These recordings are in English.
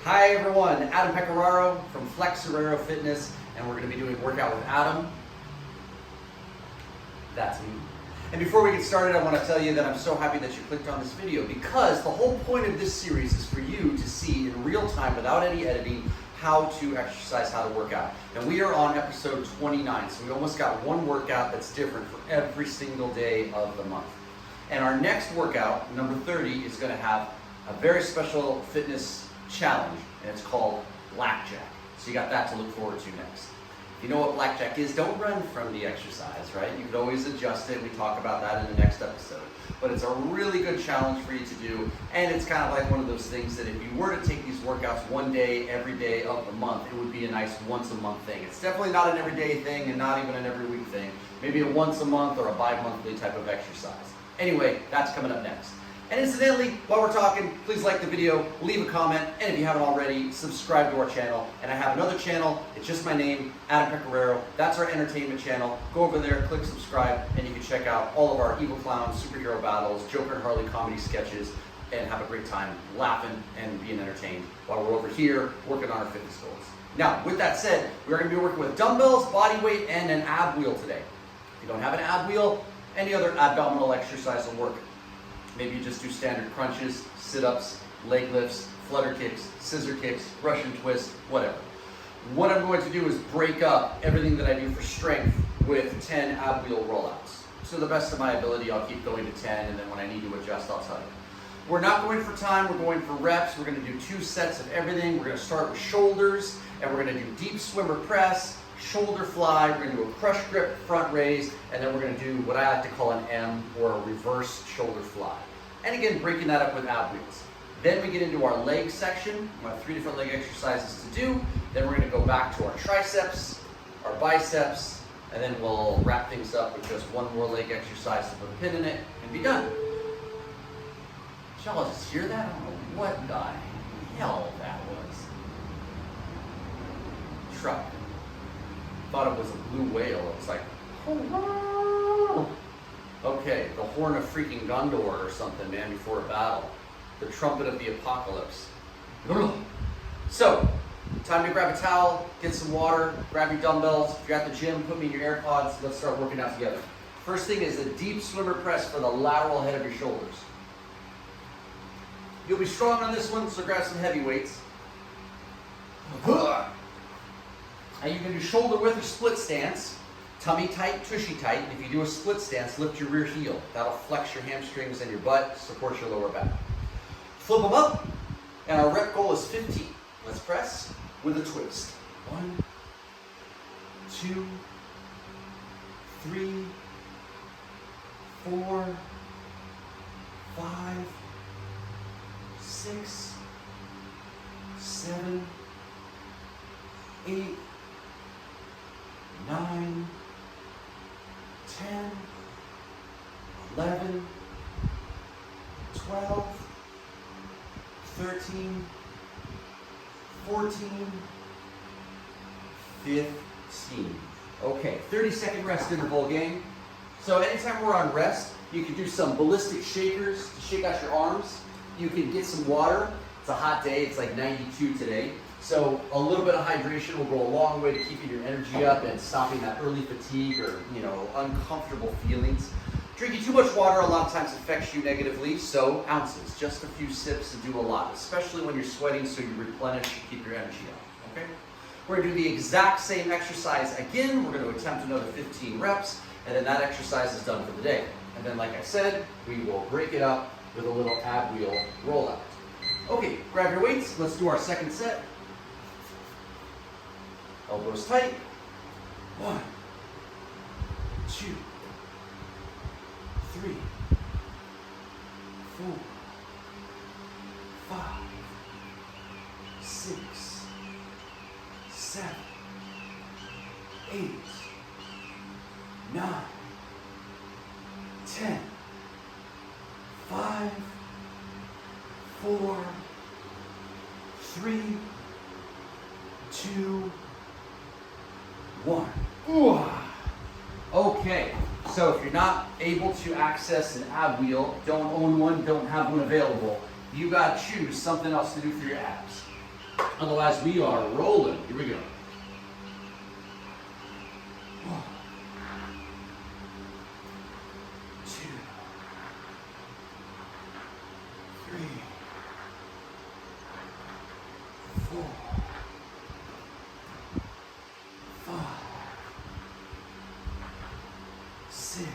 Hi everyone, Adam Pecoraro from Flexoraro Fitness, and we're going to be doing workout with Adam. That's me. And before we get started, I want to tell you that I'm so happy that you clicked on this video, because the whole point of this series is for you to see in real time, without any editing, how to exercise, how to work out. And we are on episode 29, so we almost got one workout that's different for every single day of the month. And our next workout, number 30, is going to have a very special fitness challenge, and it's called blackjack. So you got that to look forward to next. If you know what blackjack is, don't run from the exercise, right? You could always adjust it. We talk about that in the next episode. But it's a really good challenge for you to do, and it's kind of like one of those things that if you were to take these workouts one day, every day of the month, it would be a nice once a month thing. It's definitely not an everyday thing and not even an every week thing. Maybe a once a month or a bi-monthly type of exercise. Anyway, that's coming up next. And incidentally, while we're talking, please like the video, leave a comment, and if you haven't already, subscribe to our channel. And I have another channel, it's just my name, Adam Pecoraro. That's our entertainment channel. Go over there, click subscribe, and you can check out all of our Evil Clown superhero battles, Joker and Harley comedy sketches, and have a great time laughing and being entertained while we're over here working on our fitness goals. Now, with that said, we're going to be working with dumbbells, body weight, and an ab wheel today. If you don't have an ab wheel, any other abdominal exercise will work. Maybe you just do standard crunches, sit-ups, leg lifts, flutter kicks, scissor kicks, Russian twist, whatever. What I'm going to do is break up everything that I do for strength with 10 ab wheel rollouts. So the best of my ability, I'll keep going to 10, and then when I need to adjust, I'll tell you. We're not going for time, we're going for reps. We're going to do 2 sets of everything. We're going to start with shoulders, and we're going to do deep swimmer press, shoulder fly, we're going to do a crush grip front raise, and then we're going to do what I like to call an M, or a reverse shoulder fly. And again, breaking that up with ab wheels. Then we get into our leg section. We have 3 different leg exercises to do. Then we're going to go back to our triceps, our biceps, and then we'll wrap things up with just one more leg exercise to put a pin in it and be done. Did y'all just hear that? I don't know what the hell that was. Truck. Thought it was a blue whale. It's like, okay, the horn of freaking Gondor or something, man, before a battle. The trumpet of the apocalypse. So, time to grab a towel, get some water, grab your dumbbells. If you're at the gym, put me in your AirPods. Let's start working out together. First thing is a deep swimmer press for the lateral head of your shoulders. You'll be strong on this one, so grab some heavy weights. And you can do shoulder width or split stance, tummy tight, tushy tight. And if you do a split stance, lift your rear heel. That'll flex your hamstrings and your butt, support your lower back. Flip them up, and our rep goal is 15. Let's press with a twist. 1, 2, 3, 4, 5, 6, 7, 8, 9, 10, 11, 12, 13, 14, 15. Okay, 30-second rest interval, gang. So anytime we're on rest, you can do some ballistic shakers to shake out your arms. You can get some water. It's a hot day, it's like 92 today. So a little bit of hydration will go a long way to keeping your energy up and stopping that early fatigue or, uncomfortable feelings. Drinking too much water a lot of times affects you negatively, so ounces, just a few sips to do a lot, especially when you're sweating, so you replenish, keep your energy up, okay? We're gonna do the exact same exercise again. We're gonna attempt another 15 reps, and then that exercise is done for the day. And then, like I said, we will break it up with a little ab wheel rollout. Okay, grab your weights, let's do our second set. Elbows tight. 1, 2, 3, 4, 5, 6, 7, 8, 9, 10, 5, 4, 3, 2, 1. Ooh. Okay, so if you're not able to access an ab wheel, don't own one, don't have one available, you gotta choose something else to do for your abs. Otherwise, we are rolling. Here we go. 1, 2, 3, 4, 5, 6,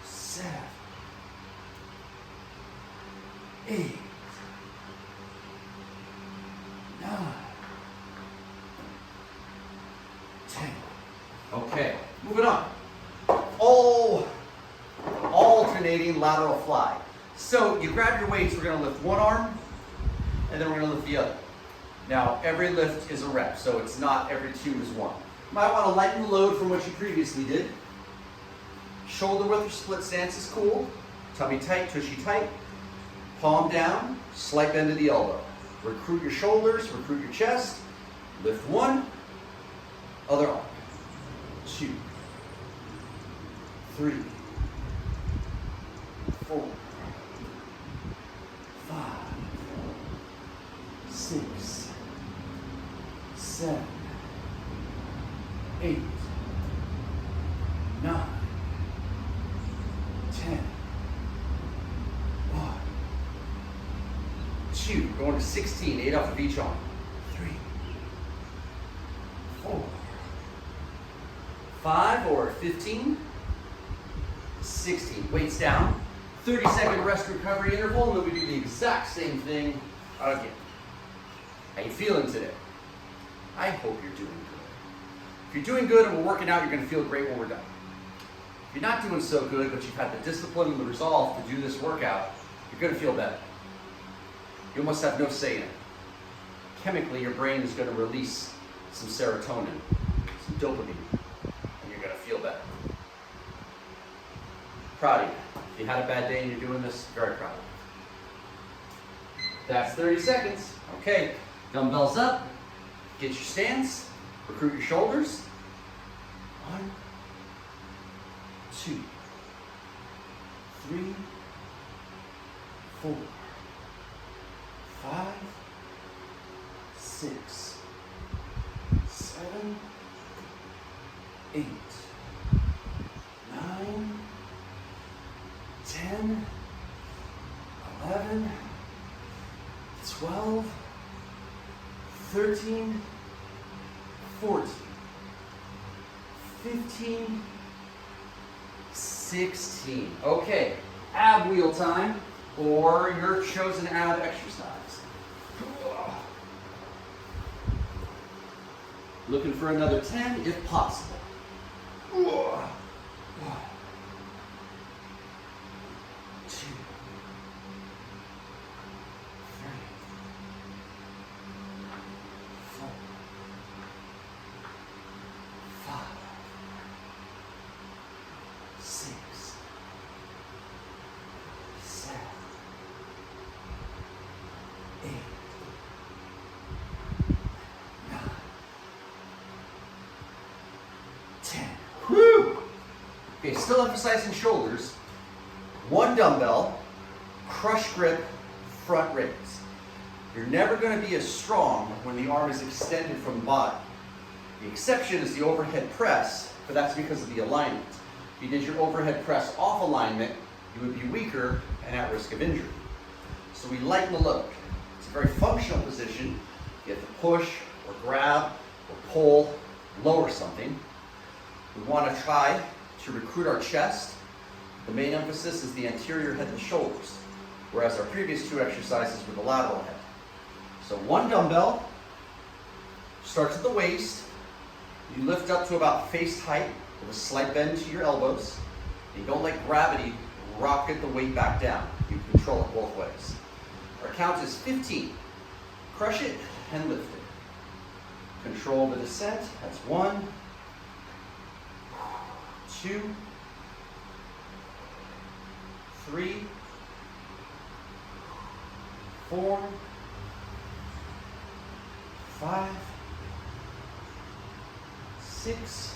7, 8, 9, 10. Okay, moving on. Alternating lateral fly. So you grab your weights, we're going to lift one arm, and then we're going to lift the other. Now, every lift is a rep, so it's not every 2 is 1. You might want to lighten the load from what you previously did. Shoulder width or split stance is cool. Tummy tight, tushy tight. Palm down, slight bend of the elbow. Recruit your shoulders, recruit your chest. Lift 1, other arm. 2, 3, 4, 5, 6, 7, 8, 9, 10. 1, 2, going to 16, 8 off of each arm. 3, 4, 5 or 15, 16. Weights down. 30-second rest recovery interval, and then we do the exact same thing again. How you feeling today? I hope you're doing good. If you're doing good and we're working out, you're going to feel great when we're done. If you're not doing so good, but you've had the discipline and the resolve to do this workout, you're going to feel better. You almost have no say in it. Chemically, your brain is going to release some serotonin, some dopamine, and you're going to feel better. Proud of you. If you had a bad day and you're doing this, very proud of you. That's 30 seconds. Okay, dumbbells up, get your stance, recruit your shoulders. 1, 2, 3, 4, 5, 6, 7, 8, 9, 10, 11, 12, 13, 14, 15, 16. Okay, ab wheel time or your chosen ab exercise. Looking for another 10 if possible. 1, 2, 3, 4, 5, 6, 7, 8, 9, 10. Woo! Okay, still emphasizing shoulders. 1 dumbbell, crush grip, front raise. You're never going to be as strong when the arm is extended from the body. The exception is the overhead press, but that's because of the alignment. If you did your overhead press off alignment, you would be weaker and at risk of injury. So we lighten the load. It's a very functional position. You have to push or grab or pull, lower something. We want to try to recruit our chest. The main emphasis is the anterior head and shoulders, whereas our previous 2 exercises were the lateral head. So 1 dumbbell, starts at the waist. You lift up to about waist height with a slight bend to your elbows. And you don't let gravity rocket the weight back down. You control it both ways. Our count is 15. Crush it and lift it. Control the descent. That's 1, 2, 3, 4, 5, 6,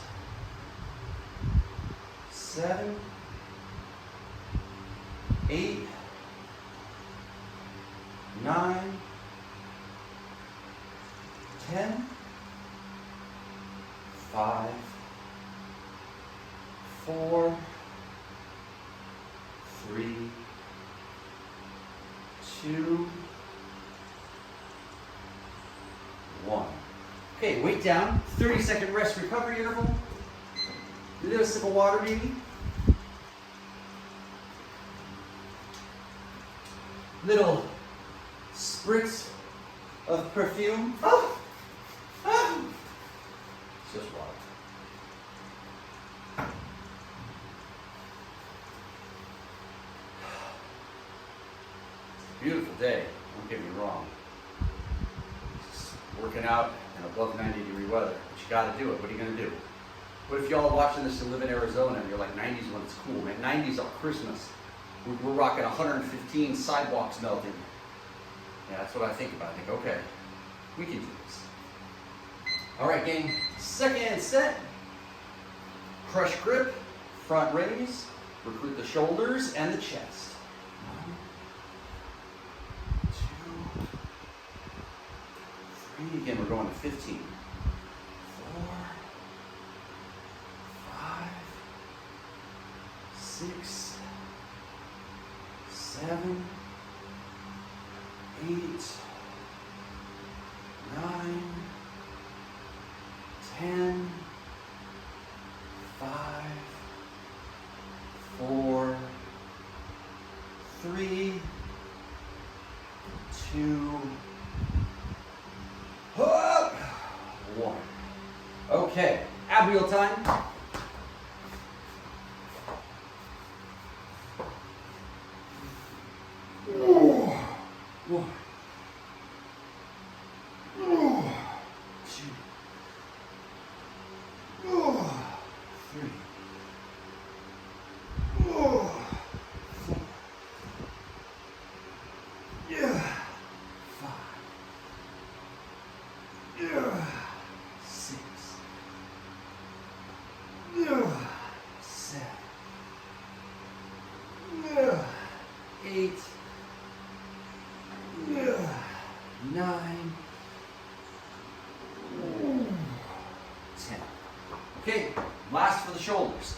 7, 8, 9, 10, 5, 4, 3, 2, 1. Okay, weight down, 30-second rest recovery interval. Little sip of water, maybe. Little spritz of perfume. Oh! Oh! It's just water. It's a beautiful day, don't get me wrong. Just working out in above 90-degree weather, but you gotta do it. What are you gonna do? What if y'all are watching this and live in Arizona and you're like, 90s when it's cool, man. 90s are Christmas. We're rocking 115, sidewalks melting. Yeah, that's what I think about. I think, okay, we can do this. All right, gang, second set. Crush grip, front raise, recruit the shoulders and the chest. 1, 2, 3. Again, we're going to 15. 4, 5, 6, 7, 8, 9, 10, 5, 4, 3, 2, 1. Okay, ab wheel time. One, 2, 3, 4, 5, 6, 7, 8, 9, 10. Okay, last for the shoulders.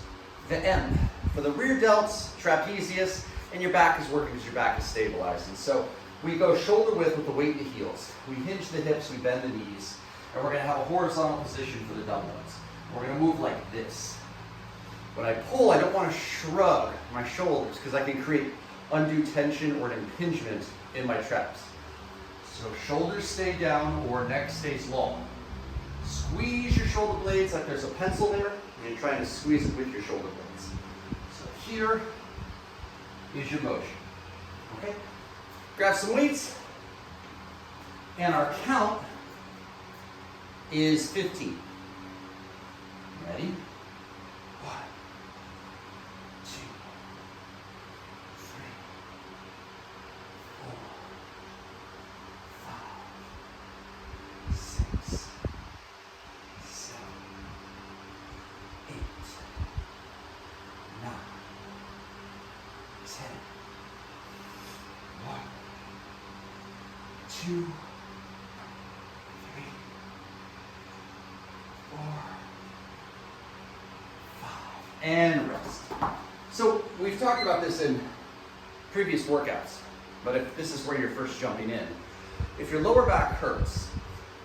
The M. For the rear delts, trapezius, and your back is working because your back is stabilized. And so we go shoulder width with the weight in the heels. We hinge the hips, we bend the knees, and we're going to have a horizontal position for the dumbbells. We're going to move like this. When I pull, I don't want to shrug my shoulders because I can create undue tension or an impingement in my traps. So shoulders stay down or neck stays long. Squeeze your shoulder blades like there's a pencil there, and you're trying to squeeze it with your shoulder blades. So here is your motion. Okay? Grab some weights, and our count is 15. Ready? 1, 2, 3, 4, 5, 6, 7, 8, 9, 10. 1, 2, 3, 4, 5, and rest. So we've talked about this in previous workouts, but if this is where you're first jumping in, if your lower back hurts,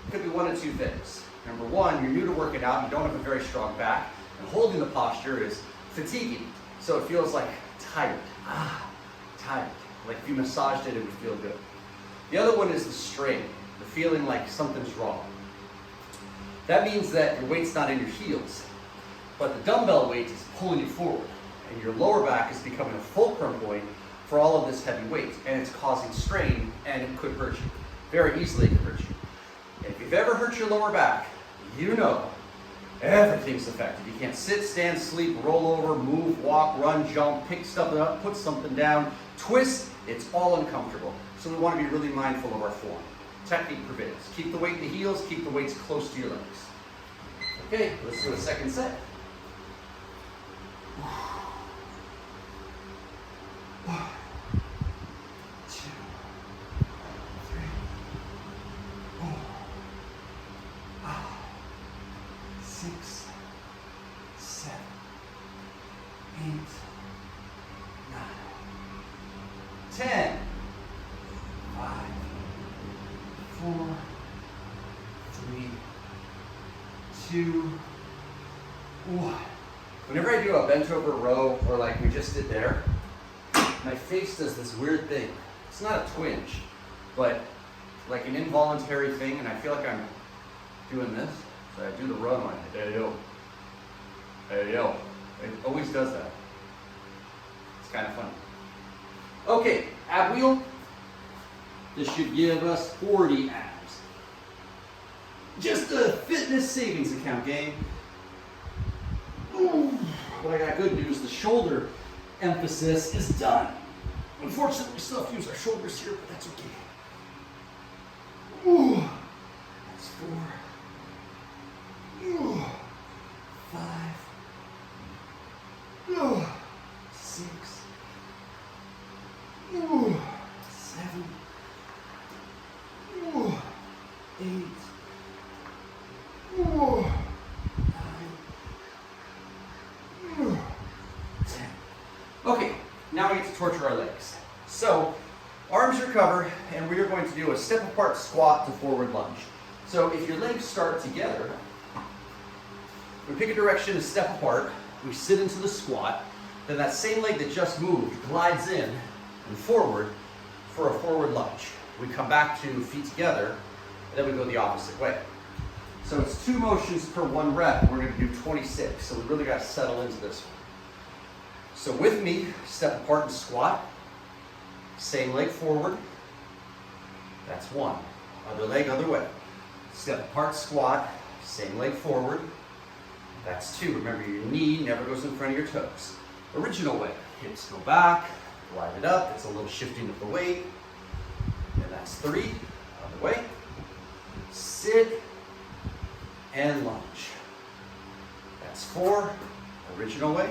it could be one of two things. Number one, you're new to working out, you don't have a very strong back, and holding the posture is fatiguing. So it feels like tired. Tired. Like if you massaged it, it would feel good. The other one is the strain, the feeling like something's wrong. That means that your weight's not in your heels, but the dumbbell weight is pulling you forward, and your lower back is becoming a fulcrum point for all of this heavy weight, and it's causing strain, and it could hurt you. Very easily it could hurt you. If you've ever hurt your lower back, you know everything's affected. You can't sit, stand, sleep, roll over, move, walk, run, jump, pick something up, put something down, twist. It's all uncomfortable. So we want to be really mindful of our form. Technique prevails. Keep the weight in the heels, keep the weights close to your legs. Okay, let's do a second set. 1, 2, 10, 5, 4, 3, 2, 1. Whenever I do a bent over row, or like we just did there, my face does this weird thing. It's not a twinge, but like an involuntary thing, and I feel like I'm doing this. So I do the row, and I'm like, hey yo, hey yo. It always does that. It's kind of funny. Okay, ab wheel. This should give us 40 abs. Just a fitness savings account, gang. Ooh. But I got good news. The shoulder emphasis is done. Unfortunately, we still have to use our shoulders here, but that's okay. Ooh. That's 4. Ooh. 5. Ooh. 6. Ooh. 7. Ooh. 8. Ooh. 9. Ooh. 10. Okay, now we get to torture our legs. So, arms recover, and we are going to do a step apart squat to forward lunge. So if your legs start together, we pick a direction to step apart, we sit into the squat, then that same leg that just moved glides in and forward for a forward lunge. We come back to feet together, and then we go the opposite way. So it's 2 motions per 1 rep, and we're going to do 26, so we really got to settle into this one. So with me, step apart and squat, same leg forward, that's 1. Other leg, other way. Step apart, squat, same leg forward, that's 2. Remember, your knee never goes in front of your toes. Original way, hips go back, glide it up, it's a little shifting of the weight, and that's 3. Other way, sit, and lunge. That's 4. Original way,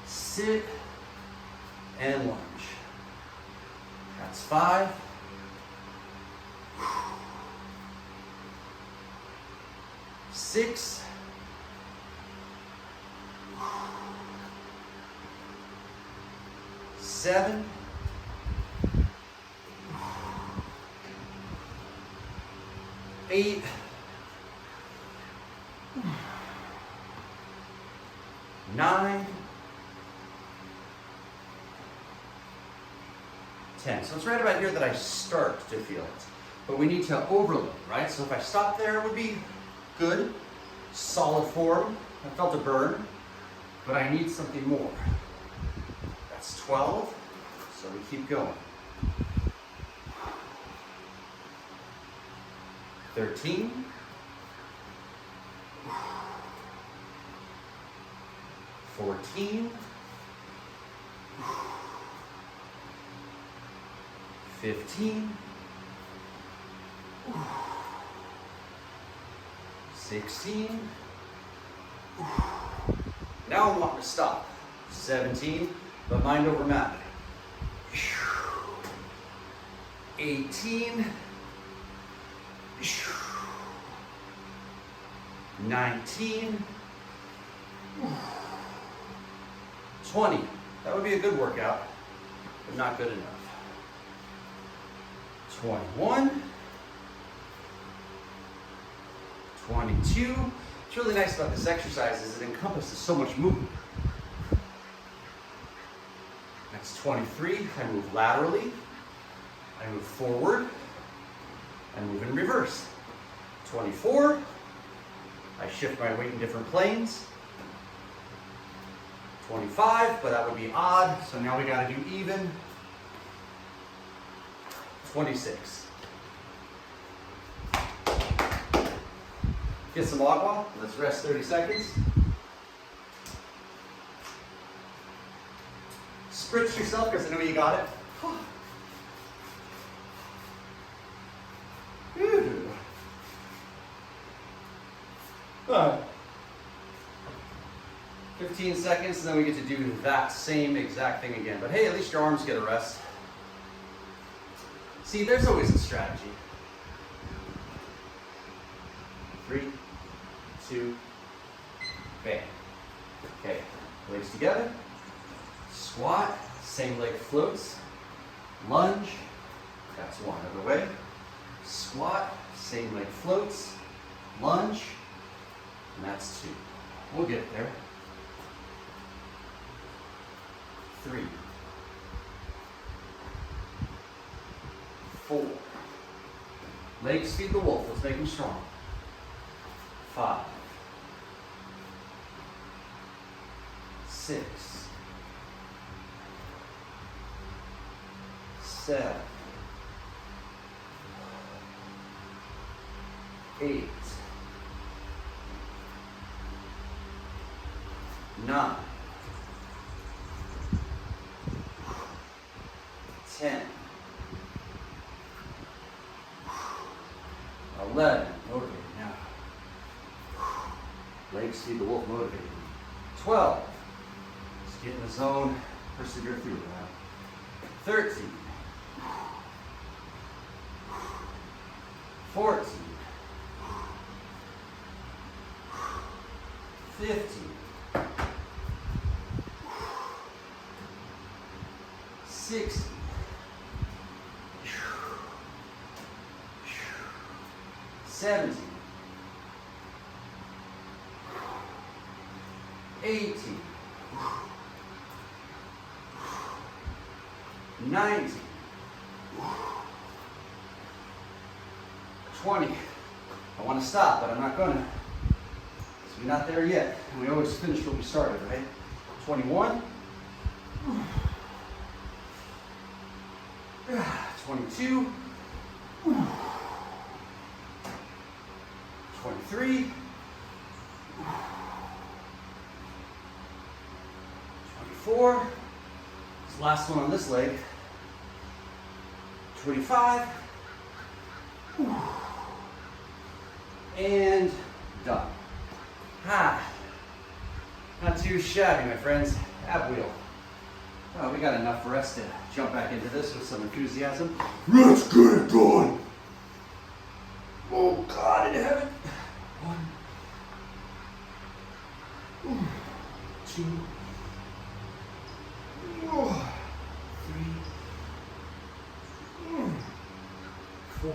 sit, and lunge. That's 5. 6. 7. 8. 9. 10. So it's right about here that I start to feel it. But we need to overload, right? So if I stop there, it would be good. Solid form. I felt a burn, but I need something more. That's 12. So we keep going. 13. 14. 15. 16. Now I'm wanting to stop. 17, but mind over matter. 18. 19. 20. That would be a good workout, but not good enough. 21. 22. What's really nice about this exercise is it encompasses so much movement. That's 23. I move laterally. I move forward. I move in reverse. 24. I shift my weight in different planes. 25, but that would be odd, so now we gotta do even. 26. Get some agua, let's rest 30 seconds. Spritz yourself, because I know you got it. All right. 15 seconds, and then we get to do that same exact thing again. But hey, at least your arms get a rest. See, there's always a strategy. 3, 2, bam. Okay, legs together. Squat, same leg floats. Lunge, that's one. Other way. Squat, same leg floats. Lunge, and that's 2. We'll get there. 3, 4. Legs feed the wolf. Let's make them strong. 5, 6, 7, 8, 9, 10, 11, motivated now. Legs feed the wolf, motivated. 12, just get in the zone, persevere through it now. 13, 14, 15, 16, 17, 18, 19, 20. I want to stop, but I'm not going to. Because we're not there yet. And we always finish what we started, right? 21. 22. 23. 24. This last one on this leg. 25. And done. Not too shabby, my friends. Ab wheel. Well, we got enough for us to jump back into this with some enthusiasm. Let's get it done. Oh God in heaven. 1, 2, 3, 4,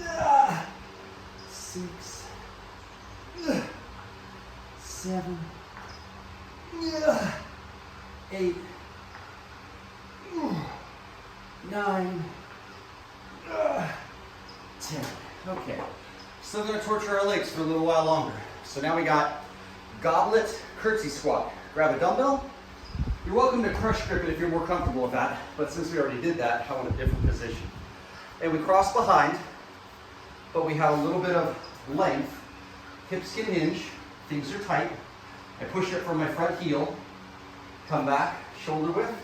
5, 6, 7, 8, 9, 10. Okay, still gonna torture our legs for a little while longer. So now we got goblet curtsy squat. Grab a dumbbell. You're welcome to crush grip it if you're more comfortable with that, but since we already did that, I want a different position. And we cross behind, but we have a little bit of length. Hips can hinge, things are tight. I push it from my front heel, come back, shoulder width,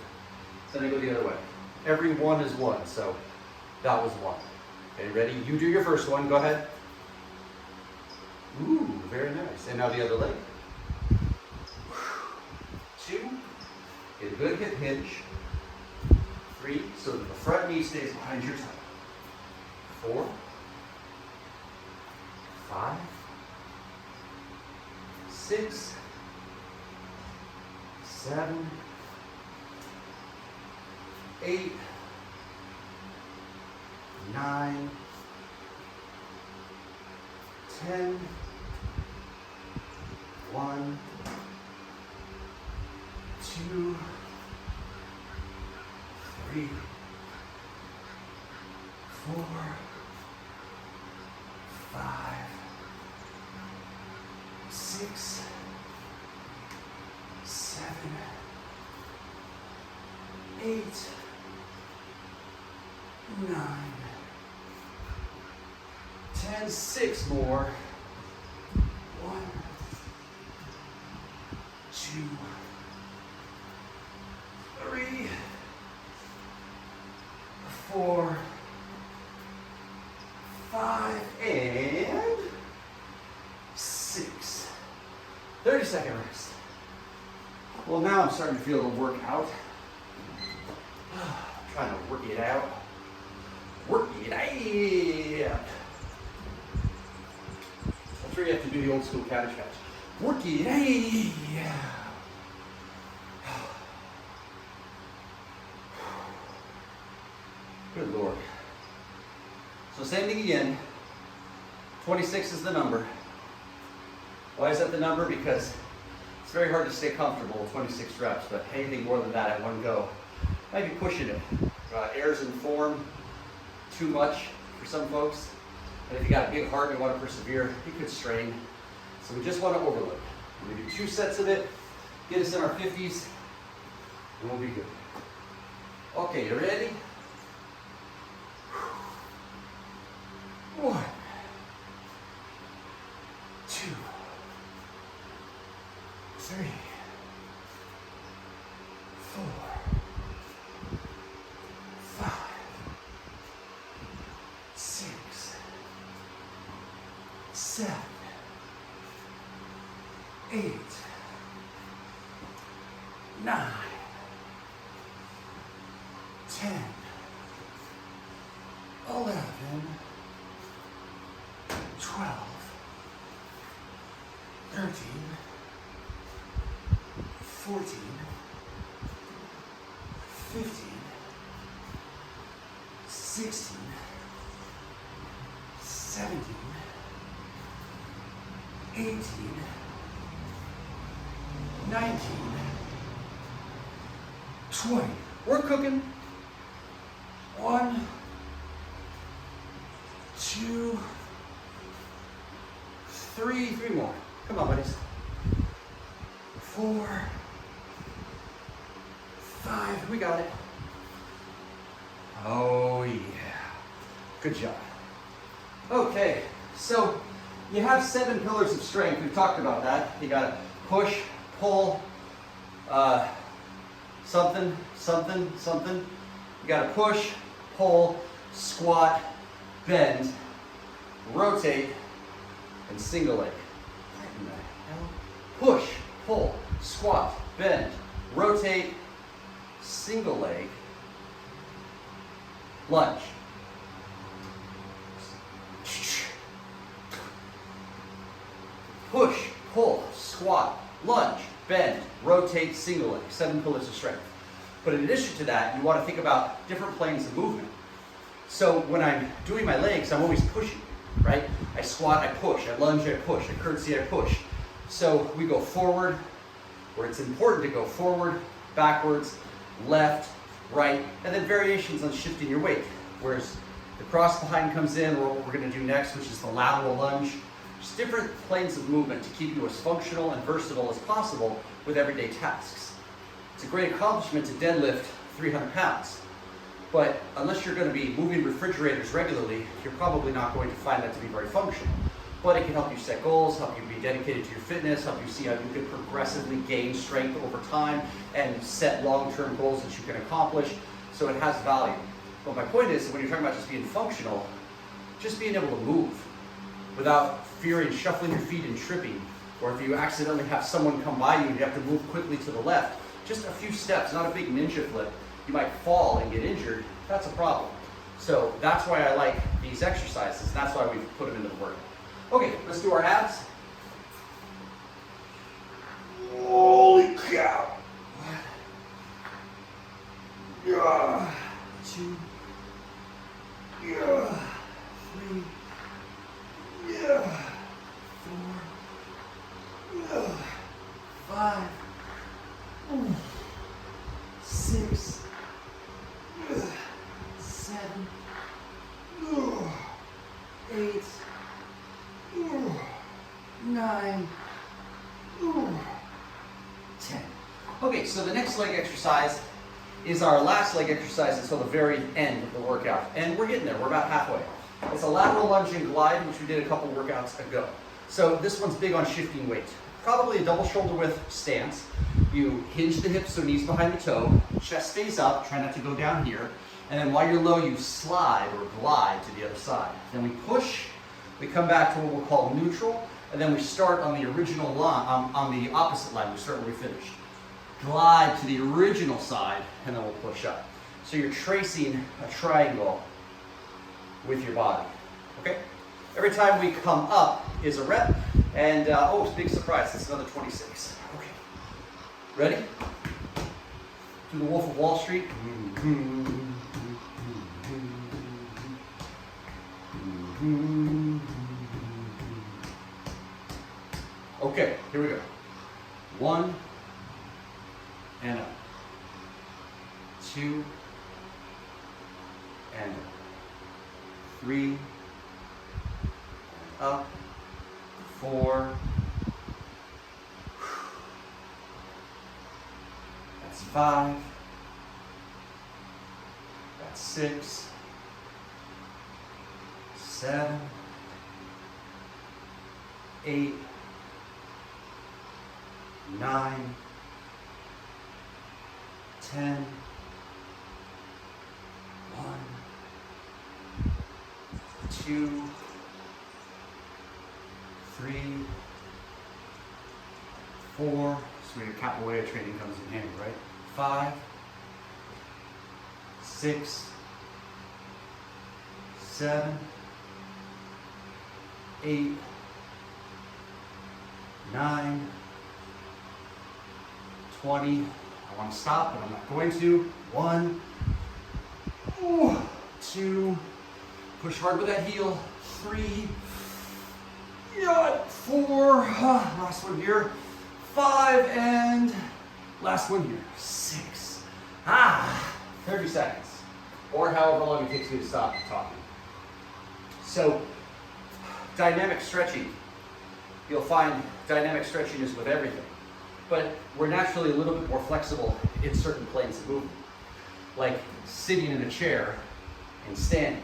then I go the other way. Every one is 1, so that was 1. Okay, ready? You do your first one, go ahead. Ooh, very nice. And now the other leg. 2, get a good hip hinge. 3, so that the front knee stays behind your toe. 4, 5, 6, 7, 8, 9, 10, 1, 2, 3, 4, 5, 6, 7, 8, 9, 10, 6 more. 1, 2, 3, 4, 5, and 6. 30-second rest. Well, now I'm starting to feel the workout. Trying to work it out. Work it out. That's where you have to do the old school cabbage patch. Work it out. Good Lord. So same thing again. 26 is the number. Why is that the number? Because it's very hard to stay comfortable with 26 reps, but anything more than that at one go might be pushing it. Airs in form, too much for some folks. And if you got a big heart and you want to persevere, you could strain. So we just want to overload. We're going to do 2 sets of it, get us in our 50s, and we'll be good. Okay, you ready? 1, 2, 3, 4, 5, 6, 7, 8, 9, 10, 11, 12, 13, 14, 15, 16, 17, 18, 19, 20. We're cooking. 1, 2, 3 more. Come on, buddies. 4, 5. We got it. Oh, yeah. Good job. Okay, so you have 7 pillars of strength. We've talked about that. You got to push, pull, something, something, something. You got to push, pull, squat, bend, rotate, and single leg. What in the hell? Push, pull, squat, bend, rotate, single leg, lunge. Push, pull, squat, lunge, bend, rotate, single leg. 7 pillars of strength. But in addition to that, you want to think about different planes of movement. So when I'm doing my legs, I'm always pushing, right? I squat, I push, I lunge, I push, I curtsy, I push. So we go forward, where it's important to go forward, backwards, left, right, and then variations on shifting your weight. Whereas the cross behind comes in, or what we're going to do next, which is the lateral lunge. Just different planes of movement to keep you as functional and versatile as possible with everyday tasks. It's a great accomplishment to deadlift 300 pounds. But unless you're going to be moving refrigerators regularly, you're probably not going to find that to be very functional. But it can help you set goals, help you be dedicated to your fitness, help you see how you can progressively gain strength over time and set long-term goals that you can accomplish. So it has value. But my point is, when you're talking about just being functional, just being able to move without fearing shuffling your feet and tripping, or if you accidentally have someone come by you and you have to move quickly to the left, just a few steps, not a big ninja flip. You might fall and get injured. That's a problem. So that's why I like these exercises. That's why we've put them into the workout. Okay, let's do our abs. Holy cow. 1, 2, 3, 4, 5, 6, 7, 8, 9, 10. Okay, so the next leg exercise is our last leg exercise until the very end of the workout. And we're getting there, we're about halfway. It's a lateral lunge and glide, which we did a couple workouts ago. So this one's big on shifting weight. Probably a double shoulder width stance. You hinge the hips so knees behind the toe, chest stays up, try not to go down here. And then while you're low, you slide or glide to the other side. Then we push, we come back to what we'll call neutral, and then we start on the original line, on the opposite line. We start where we finished. Glide to the original side, and then we'll push up. So you're tracing a triangle with your body, okay? Every time we come up is a rep, and oh, it's a big surprise, it's another 26. Okay, ready? Do the Wolf of Wall Street. Okay, here we go. 1 and up. 2 and up. 3 and up. 4. That's 5. That's 6. 7. 8. 9, 10, 1, 2, 3, 4. So your capoeira training comes in handy, right? 5, 6, 7, 8, 9, 20. I want to stop, but I'm not going to. 1, 2, push hard with that heel. 3, 4, last one here. 5, and last one here. 6. 30 seconds, or however long it takes me to stop talking. So, dynamic stretching. You'll find dynamic stretching is with everything. But we're naturally a little bit more flexible in certain planes of movement, like sitting in a chair and standing.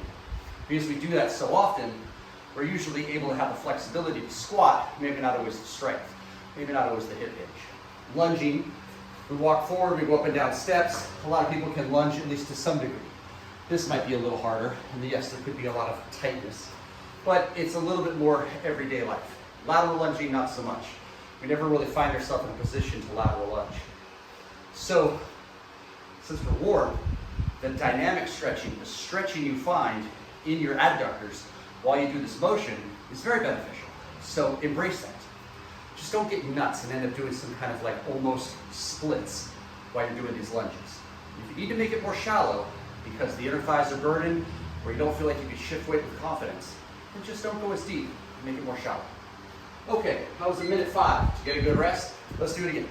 Because we do that so often, we're usually able to have the flexibility to squat, maybe not always the strength, maybe not always the hip hinge. Lunging, we walk forward, we go up and down steps. A lot of people can lunge at least to some degree. This might be a little harder, and yes, there could be a lot of tightness, but it's a little bit more everyday life. Lateral lunging, not so much. We never really find ourselves in a position to lateral lunge. So, since we're warm, the dynamic stretching, the stretching you find in your adductors while you do this motion is very beneficial. So embrace that. Just don't get nuts and end up doing some kind of like almost splits while you're doing these lunges. If you need to make it more shallow because the inner thighs are burdened or you don't feel like you can shift weight with confidence, then just don't go as deep. Make it more shallow. Okay, that was a minute 5. Did you get a good rest? Let's do it again.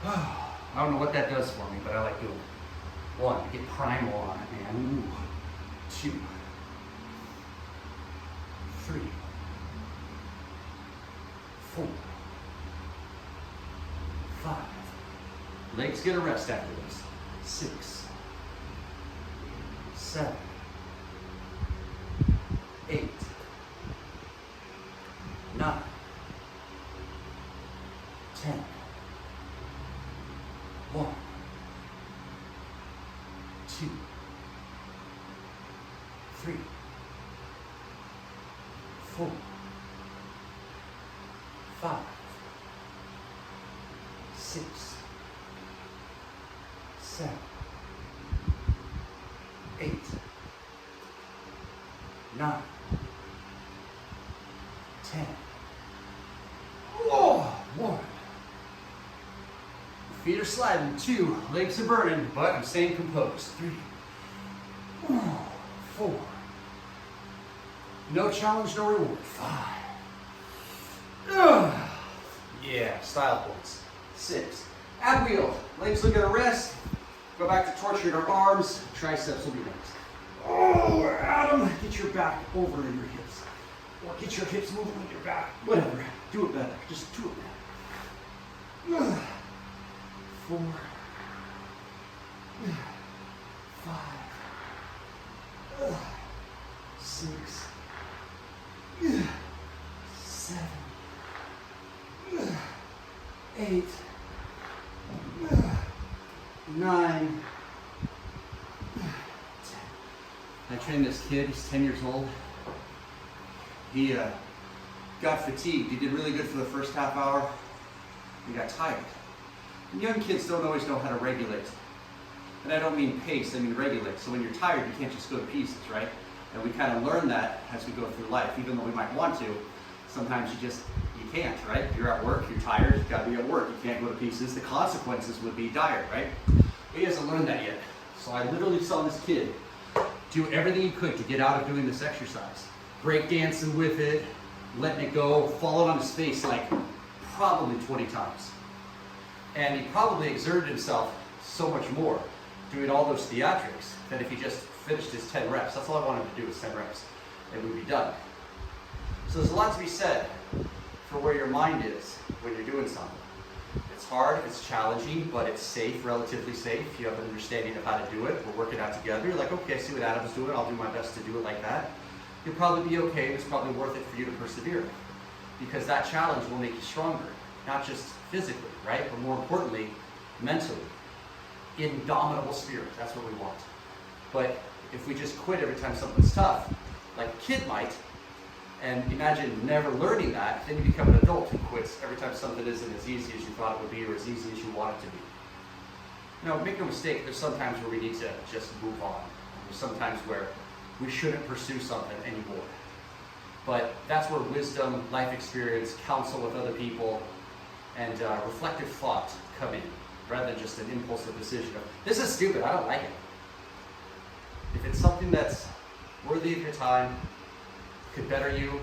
I don't know what that does for me, but I like doing it. 1, get primal on it, man. 2, 3, 4, 5. Legs get a rest after this. 6, 7, 8, 9, 10, 1, 2, 3, 4, 5, 6, 7, 8, 9, 10. Whoa, 1. Feet are sliding. 2, legs are burning, but I'm staying composed. 3, 4. No challenge, no reward. 5. Yeah, style points. 6. Ab wheel. Legs will get a rest. Go back to torturing our arms. Triceps will be next. Oh, Adam, get your back over your hips. Or get your hips moving with your back. Whatever. Do it better. Just do it better. 4, 5, 6, 7, 8, 9, 10. I trained this kid, he's 10 years old. He got fatigued. He did really good for the first half hour. He got tired. And young kids don't always know how to regulate. And I don't mean pace, I mean regulate. So when you're tired, you can't just go to pieces, right? And we kind of learn that as we go through life. Even though we might want to, sometimes you can't, right? You're at work, you're tired, you've got to be at work. You can't go to pieces. The consequences would be dire, right? He hasn't learned that yet. So I literally saw this kid do everything he could to get out of doing this exercise. Break dancing with it, letting it go, falling on his face like probably 20 times. And he probably exerted himself so much more doing all those theatrics than if he just finished his 10 reps. That's all I wanted to do was 10 reps and we'd be done. So there's a lot to be said for where your mind is when you're doing something. It's hard, it's challenging, but it's safe, relatively safe. You have an understanding of how to do it. We're working out together. You're like, okay, I see what Adam's doing. I'll do my best to do it like that. You'll probably be okay. It's probably worth it for you to persevere because that challenge will make you stronger, not just physically, right? But more importantly, mentally. Indomitable spirit, that's what we want. But if we just quit every time something's tough, like a kid might, and imagine never learning that, then you become an adult who quits every time something isn't as easy as you thought it would be or as easy as you want it to be. Now, make no mistake, there's some times where we need to just move on. There's some times where we shouldn't pursue something anymore. But that's where wisdom, life experience, counsel with other people, and reflective thought come in, rather than just an impulsive decision of, this is stupid, I don't like it. If it's something that's worthy of your time, could better you,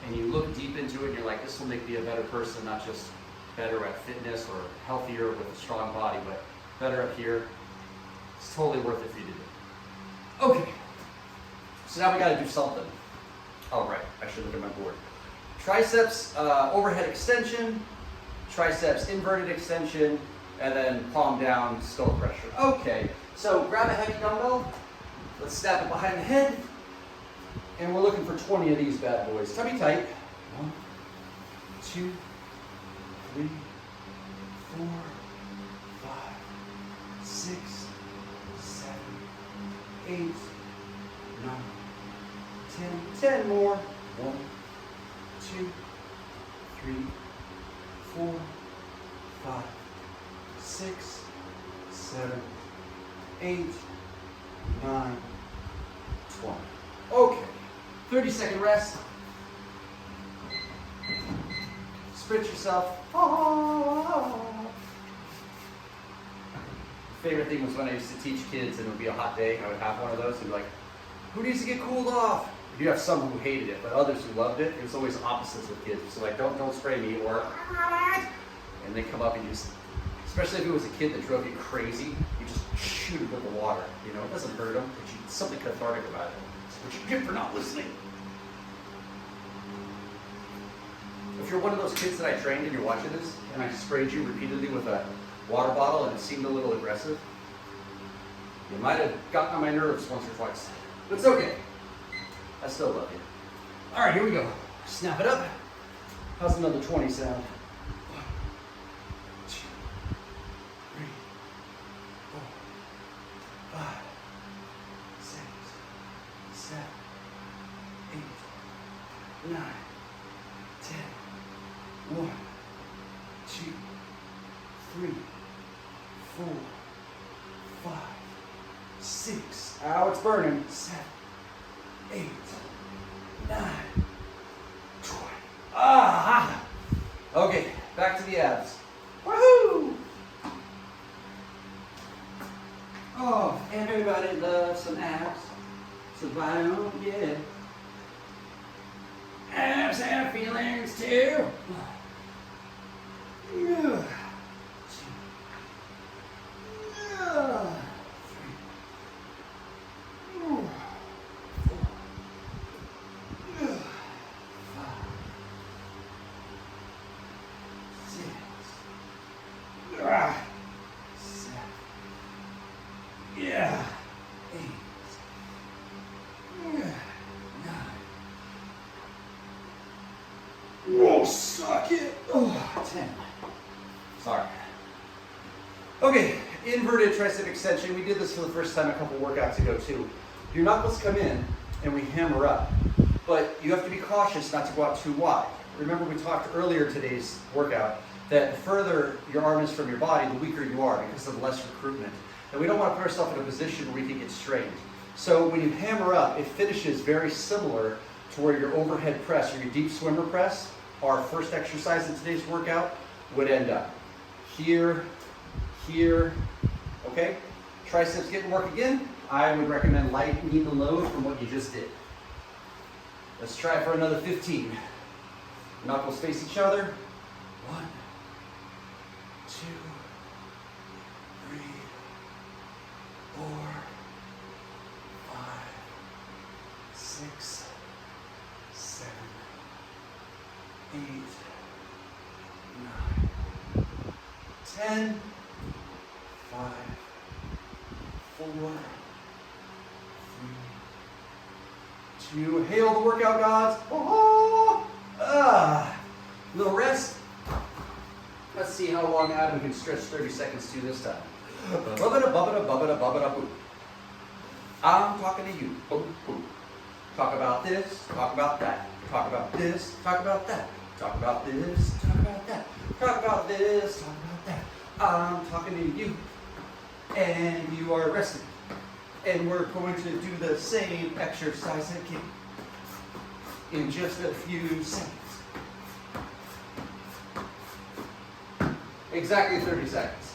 and you look deep into it and you're like, this will make me a better person, not just better at fitness or healthier with a strong body, but better up here, it's totally worth it for you to do. Okay, so now we gotta do something. All right, I should look at my board. Triceps overhead extension, triceps inverted extension, and then palm down, skull crusher. Okay, so grab a heavy dumbbell, let's snap it behind the head, and we're looking for 20 of these bad boys. Tummy tight. 1, 2, 3, 4, 5, 6, 7, 8, 9, 10. 10 more. 1, 2, 3, 4, 5, 6, 7, 8, 9, 20. Okay. 30-second rest. Sprint yourself. Favorite thing was when I used to teach kids and it would be a hot day, I would have one of those and be like, who needs to get cooled off? You have some who hated it, but others who loved it. It was always opposites with kids. So like, don't spray me, or, and they come up and you just, especially if it was a kid that drove you crazy, you just shoot him with the water. You know, it doesn't hurt them, but it's something cathartic about it. Which you get for not listening. If you're one of those kids that I trained and you're watching this, and I sprayed you repeatedly with a water bottle and it seemed a little aggressive, you might have gotten on my nerves once or twice. But it's okay. I still love you. All right, here we go. Snap it up. How's another 20 sound? 1, 2, 3, 4, 5, 6, 7, 8, 9, 10. 1, 2, 3, 4, 5, 6. Ow, it's burning. 7, 8, 9, 20. Ah! Okay, back to the abs. Woohoo! Oh, everybody loves some abs. So why don't, yeah. Abs have feelings too. Yeah. 10. Sorry. Okay, inverted tricep extension. We did this for the first time a couple workouts ago too. Your knuckles come in and we hammer up, but you have to be cautious not to go out too wide. Remember we talked earlier today's workout that the further your arm is from your body, the weaker you are because of less recruitment. And we don't want to put ourselves in a position where we can get strained. So when you hammer up, it finishes very similar to where your overhead press or your deep swimmer press, our first exercise in today's workout, would end up. Here, here, Okay? Triceps getting work again. I would recommend lightening the load from what you just did. Let's try for another 15. Knuckles face each other. 1, 2, 3, 4, 5, 6, 7, 8, 9, 10, 5, 4, 3, 2. Hail the workout gods. Oh, little rest. Let's see how long Adam can stretch 30 seconds to this time. Bubba-da, bubba-da, bubba-da, bubba-da, boop. I'm talking to you. Boop, boop. Talk about this, talk about that. Talk about this, talk about that. Talk about this, talk about that. Talk about this, talk about that. I'm talking to you, and you are resting. And we're going to do the same exercise again in just a few seconds. Exactly 30 seconds.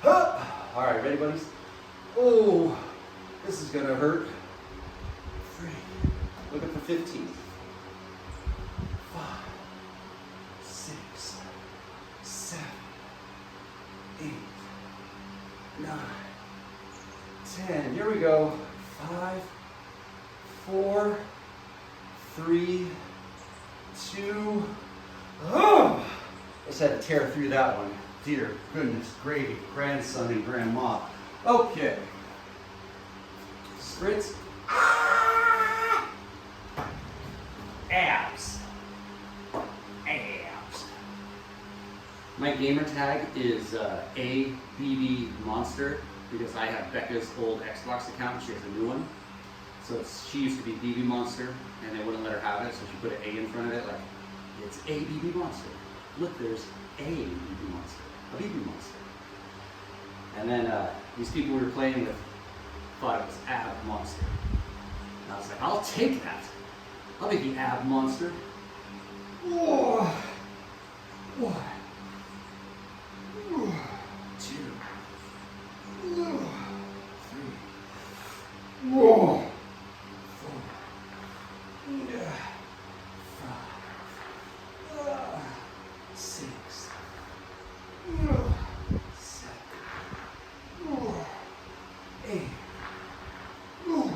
Huh. All right, ready, buddies? Oh, this is gonna hurt. 3. Looking for 15. 5, 6, 7, 8, 9, 10. Here we go. 5, 4, 3, 2. Oh, just had to tear through that one. Dear goodness, gravy, grandson and grandma. Okay. Spritz. Abs. Abs. My gamer tag is ABB Monster because I have Becca's old Xbox account and she has a new one. So she used to be BB Monster and they wouldn't let her have it, so she put an A in front of it, like, it's ABB Monster. Look, there's a BB Monster. A BB Monster. And then these people we were playing with thought it was Ab Monster. And I was like, I'll take that. I'll make the Ab Monster. Whoa. 1, 2, 3, 4, 5, 6, 7, 8, 9,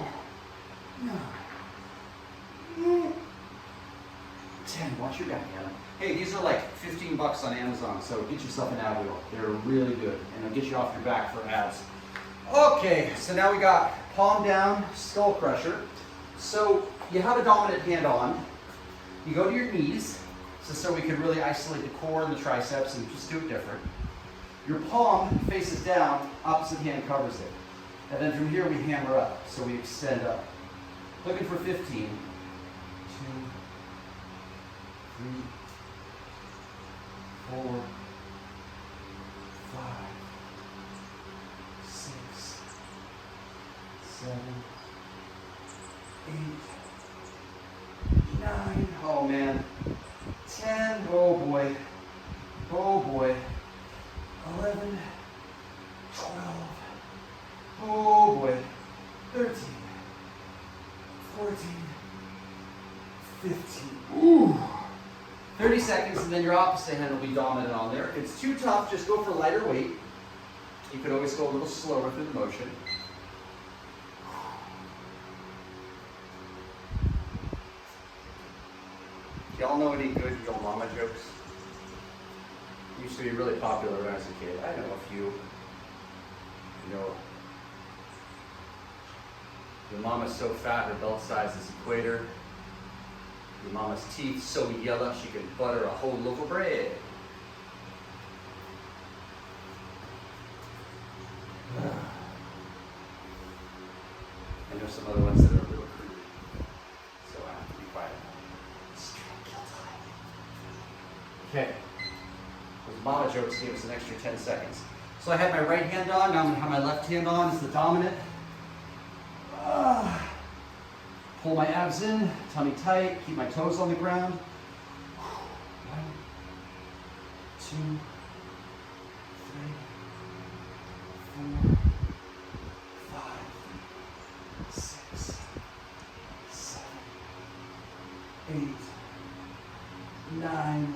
10. Watch your back, Adam. Hey, these are like $15 on Amazon, so get yourself an ab wheel. They're really good, and they'll get you off your back for abs. Okay, so now we got palm down, skull crusher. So you have a dominant hand on. You go to your knees, so we can really isolate the core and the triceps and just do it different. Your palm faces down, opposite hand covers it. And then from here we hammer up, so we extend up. Looking for 15. 2, 3, 4, 5, 6, 7, 8, 9. Oh man. 10. Oh boy. Oh boy. 11, 12. Oh boy. 13, 14, 15. Ooh. 30 seconds, and then your opposite hand will be dominant on there. If it's too tough, just go for lighter weight. You could always go a little slower through the motion. Y'all know any good Yo Mama jokes? Used to be really popular when I was a kid. I know a few. You know, your mama's so fat her belt size is equator. Your mama's teeth so yellow she can butter a whole loaf of bread. I know some other ones that are a little crude, so I have to be quiet. Let's try and kill time. Okay. Those mama jokes gave us an extra 10 seconds. So I had my right hand on, now I'm going to have my left hand on as the dominant. Pull my abs in, tummy tight, keep my toes on the ground. 1, 2, 3, 4, 5, 6, 7, 8, 9,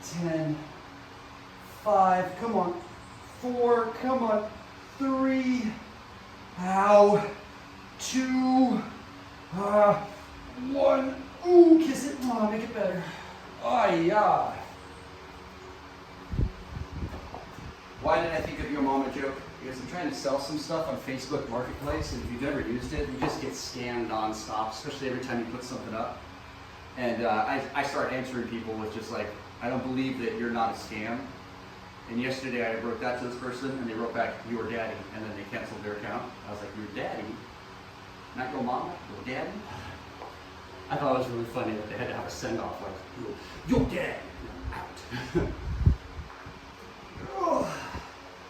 10, 5, come on, 4, come on, 3, ow, 2, 1, ooh, kiss it, oh, make it better, oh yeah. Why did I think of your mama joke? Because I'm trying to sell some stuff on Facebook Marketplace, and if you've never used it, you just get scammed nonstop, especially every time you put something up. And I start answering people with just like, I don't believe that you're not a scam. And yesterday I wrote that to this person, and they wrote back, your daddy, and then they canceled their account. I was like, your daddy? Not your mama, your daddy? I thought it was really funny that they had to have a send-off, like, your dad, out.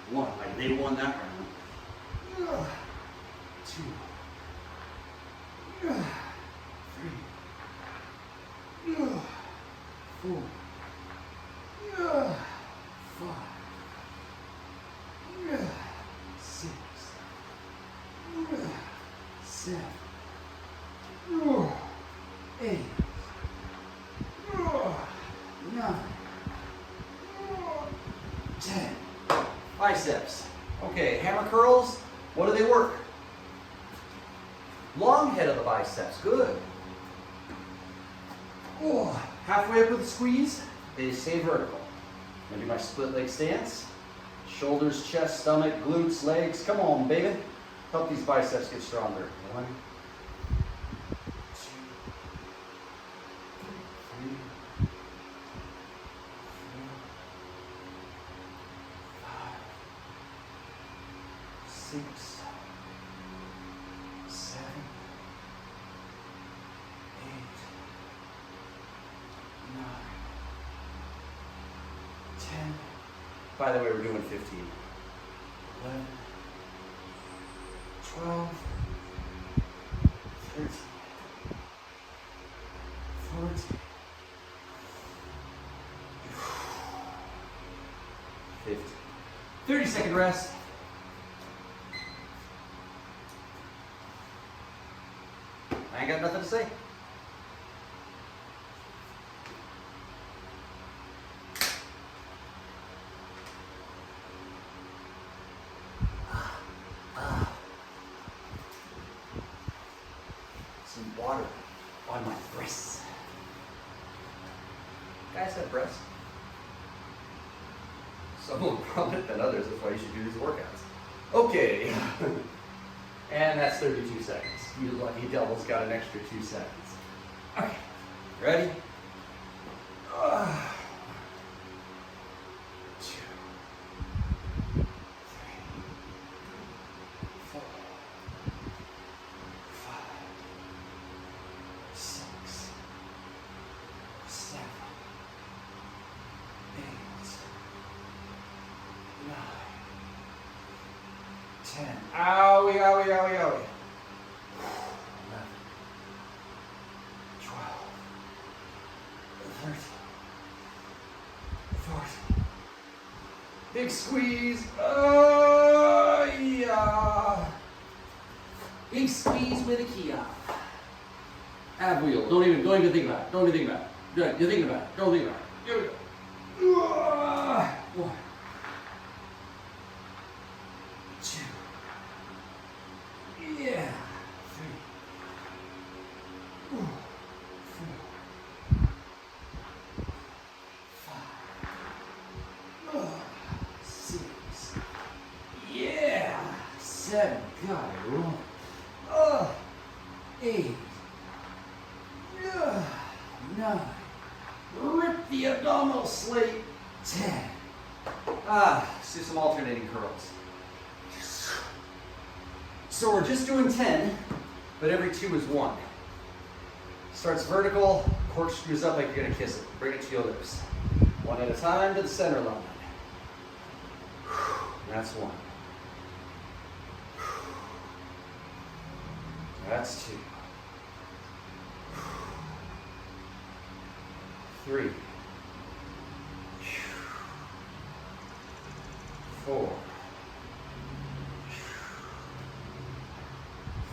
One, like they won that round. 2, 3, 4, 5, 6, 7, 8, 9, 10. Biceps. Okay, hammer curls, what do they work? Long head of the biceps, good. Oh, halfway up with a squeeze, they stay vertical. I'm gonna do my split leg stance. Shoulders, chest, stomach, glutes, legs. Come on, baby. Help these biceps get stronger. 1, 2, 3, 4, 5, 6, 7, 8, 9, 10. By the way, we're doing 15. 11, 12, 13, 14, 15. 30-second rest. I ain't got nothing to say. Some water on my breasts. Guys have breasts. Some more prominent than others. That's why you should do these workouts. Okay. And that's 32 seconds. You lucky devil's got an extra 2 seconds. Okay. Ready? 2, 3, 4, 5, 6, 7, 8, 9, 10. Owie, owie, owie, owie. 11, 12, 13, 14. Big squeeze. Oh, yeah. Big squeeze with a key off. Ab wheel. Don't even think about it. Don't even think about it. Good. You're thinking about it. Don't think about it. Here we go. 1, 2. Yeah. 3, 4, 5, 6. Yeah. 7. Got it. Roll. 8. 9. Rip the abdominal slate. 10. Let's do some alternating curls. So we're just doing 10, but every 2 is 1. Starts vertical, corkscrews up like you're gonna kiss it. Bring it to your lips. 1 at a time to the center line. That's 1. That's 2. 3. 4,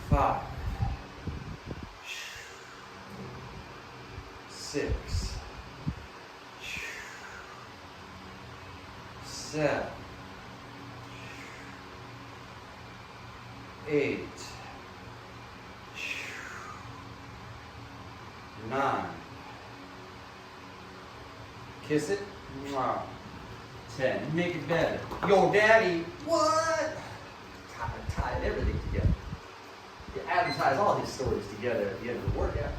5, 6, 7, 8, 9, kiss it, 10, make it better. Yo, daddy, what? Tie everything together. You advertise all these stories together at the end of the workout.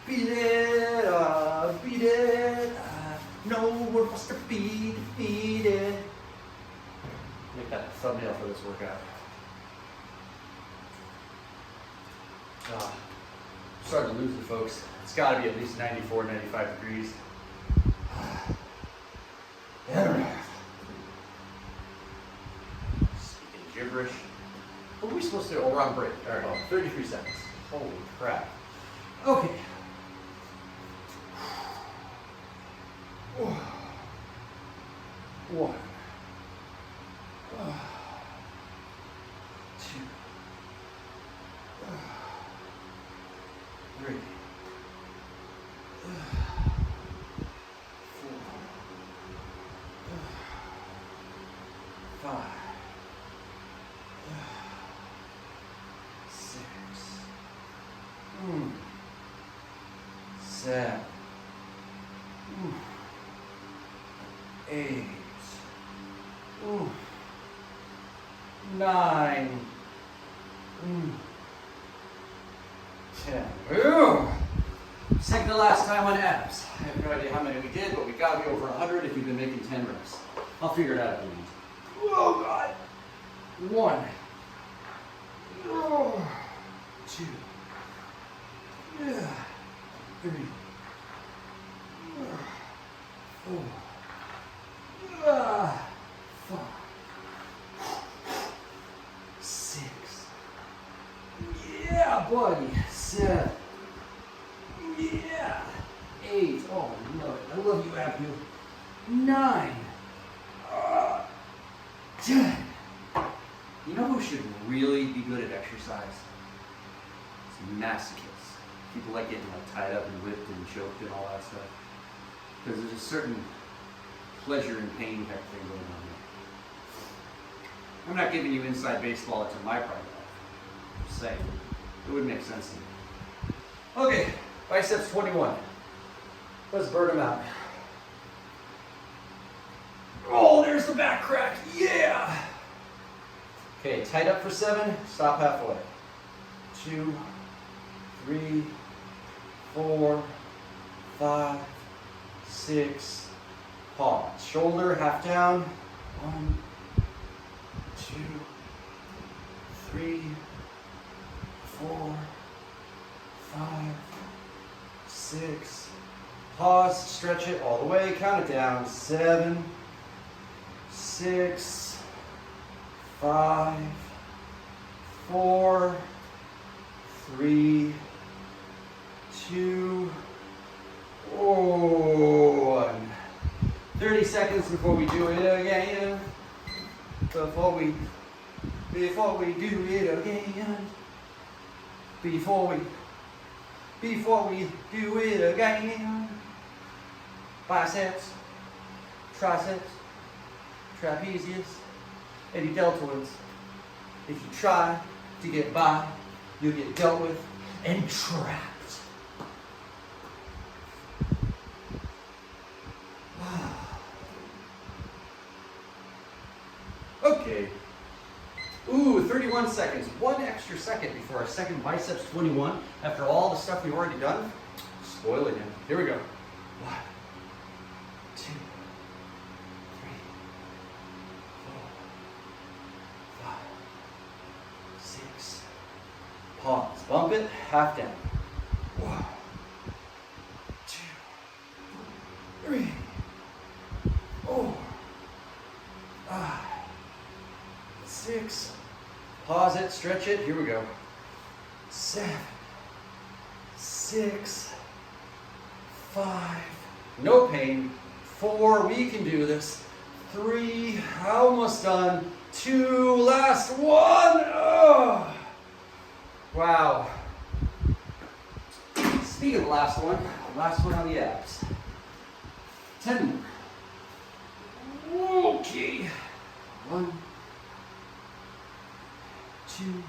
Beat it, no one wants to be defeated. Make that the thumbnail for this workout. I'm starting to lose it, folks. It's got to be at least 94, 95 degrees. Speaking gibberish. What are we supposed to do? Oh, we're on break. All right, 33 seconds. Holy crap. Okay. 1, 2, 3, 4, 5, 6, 7, 8, 9, 10. Second to last time on abs. I have no idea how many we did, but we got to be over 100 if you've been making 10 reps. I'll figure it out at the end. Oh, God. 1, 2, 3, 4, 5, 6. Yeah, buddy. 7. Yeah. 8. Oh, I love it. I love you, Apu. 9. 10. You know who should really be good at exercise? It's masochists. People like getting tied up and whipped and choked and all that stuff. Because there's a certain pleasure and pain type thing going on there. I'm not giving you inside baseball into my private life. I'm just saying. It would make sense to me. Okay, biceps 21. Let's burn them out. Oh, there's the back crack. Yeah! Okay, tight up for 7. Stop halfway. 2, 3, 4, 5, 6. Pause. Shoulder half down. 1, 2, 3, 4, 5, 6. Pause. Stretch it all the way. Count it down. 7, 6, 5, 4, 3, 2, 1. 30 seconds before we do it again. Before we do it again. Before we do it again. Biceps, triceps, trapezius, and your deltoids. If you try to get by, you'll get dealt with and trapped. Okay. Ooh, 31 seconds. 1 extra second before our second biceps 21. After all the stuff we've already done, spoiling it. Here we go. 1, 2, 3, 4, 5, 6. Pause. Bump it. Half down. 1, 2, 3, 4, 5, 6. Pause it, stretch it. Here we go. 7, 6, 5, no pain. 4, we can do this. 3, almost done. 2, last 1. Oh. Wow. Speaking of the last one on the abs. 10 more. Okay. 1, 2,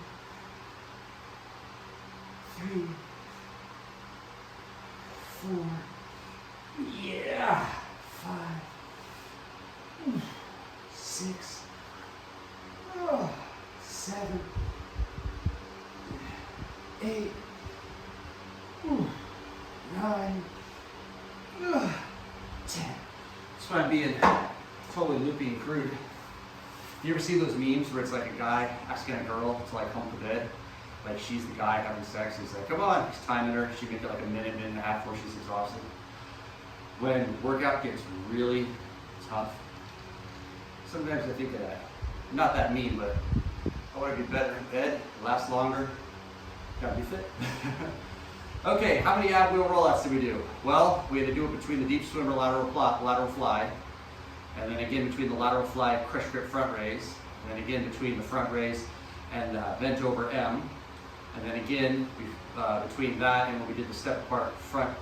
3, 4. Yeah. 5, 6, 7, 8, 9, 10. That's why I'm being totally loopy and crude. You ever see those memes where it's like a guy asking a girl to like come to bed? Like she's the guy having sex, he's like, come on, he's timing her, she can get like a minute and a half before she's exhausted. When workout gets really tough, sometimes I think of that. Not that mean, but I want to be better in bed, last longer, gotta be fit. Okay, how many ab wheel rollouts did we do? Well, we had to do it between the deep swimmer lateral fly, and then again between the lateral fly crush grip front raise, and then again between the front raise and bent over M, and then again between that and when we did the step apart front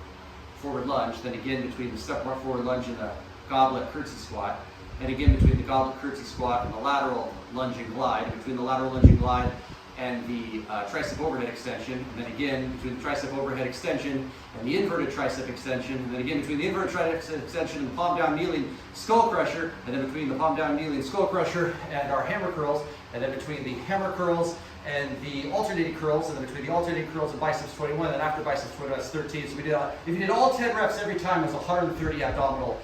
forward lunge, then again between the step apart forward lunge and the goblet curtsy squat, and again between the goblet curtsy squat and the lateral lunge and glide, and between the lateral lunge and glide and the tricep overhead extension, and then again between the tricep overhead extension and the inverted tricep extension, and then again between the inverted tricep extension and the palm down kneeling skull crusher, and then between the palm down kneeling skull crusher and our hammer curls, and then between the hammer curls and the alternating curls, and then between the alternating curls and biceps 21, and then after biceps 21, that's 13. So we did, if you did all 10 reps every time, it was 130 abdominal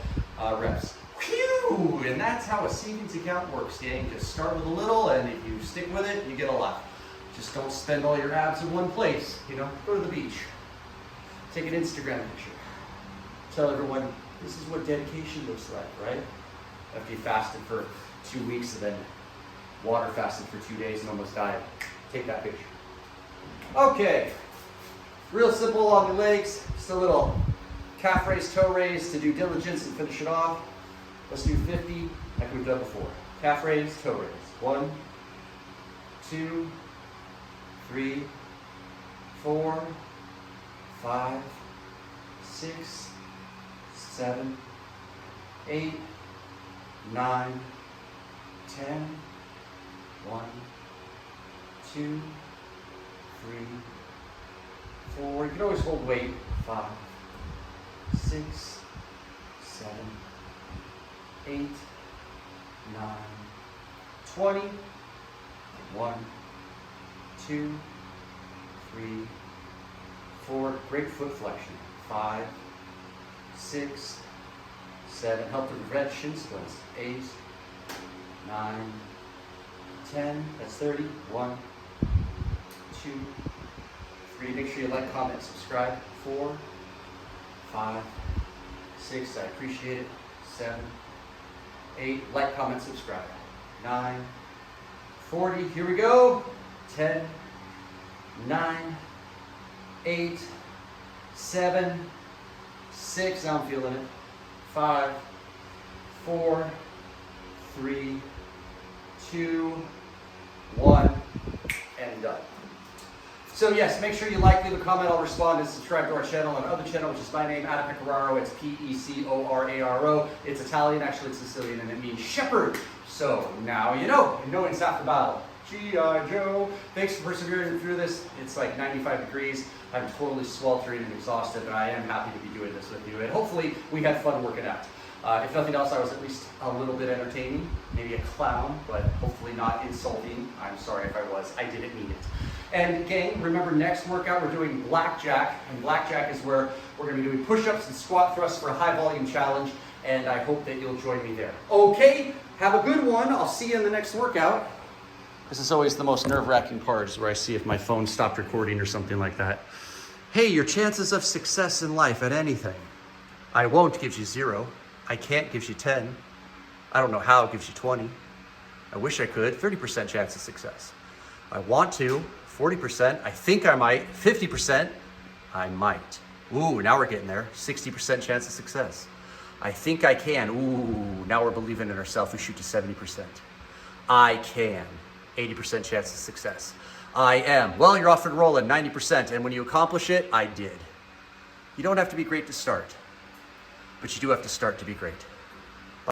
reps. Whew! And that's how a savings account works, gang. Just start with a little, and if you stick with it, you get a lot. Just don't spend all your abs in one place, you know? Go to the beach. Take an Instagram picture. Tell everyone, this is what dedication looks like, right? After you fasted for 2 weeks and then water fasted for 2 days and almost died. Take that picture. Okay. Real simple on the legs. Just a little calf raise, toe raise to do diligence and finish it off. Let's do 50 like we've done before. Calf raise, toe raise. 1, 2, 3, 4, 5, 6, 7, 8, 9, 10, 1, 2, 3, 4. You can always hold weight. 5, 6, 7, 8, 9, 20. 1, 2, 3, 4. Great foot flexion. 5, 6, 7. Help to prevent shin splints. 8, 9, 10. That's 30. 1, 2, 3. Make sure you like, comment, subscribe. 4, 5, 6. I appreciate it. 7, 8. Like, comment, subscribe. 9, 40. Here we go. 10, 9, 8, 7, 6. Now I'm feeling it. 5, 4, 3, 2, 1, and done. So yes, make sure you like, leave a comment, I'll respond, and subscribe to our channel and other channel, which is my name, Flexoraro. It's Pecoraro. It's Italian, actually it's Sicilian, and it means shepherd. So now you know it's half the battle. G.I. Joe. Thanks for persevering through this. It's like 95 degrees. I'm totally sweltering and exhausted, but I am happy to be doing this with you. And hopefully we had fun working out. If nothing else, I was at least a little bit entertaining. Maybe a clown, but hopefully not insulting. I'm sorry if I was. I didn't mean it. And gang, remember next workout we're doing blackjack. And blackjack is where we're going to be doing push-ups and squat thrusts for a high volume challenge. And I hope that you'll join me there. Okay, have a good one. I'll see you in the next workout. This is always the most nerve-wracking part, is where I see if my phone stopped recording or something like that. Hey, your chances of success in life at anything. I won't gives you 0. I can't gives you 10. I don't know how it gives you 20. I wish I could, 30% chance of success. I want to, 40%. I think I might, 50%. I might. Ooh, now we're getting there. 60% chance of success. I think I can. Ooh, now we're believing in ourselves. We shoot to 70%. I can. 80% chance of success. I am. Well, you're off and rolling, 90%. And when you accomplish it, I did. You don't have to be great to start, but you do have to start to be great.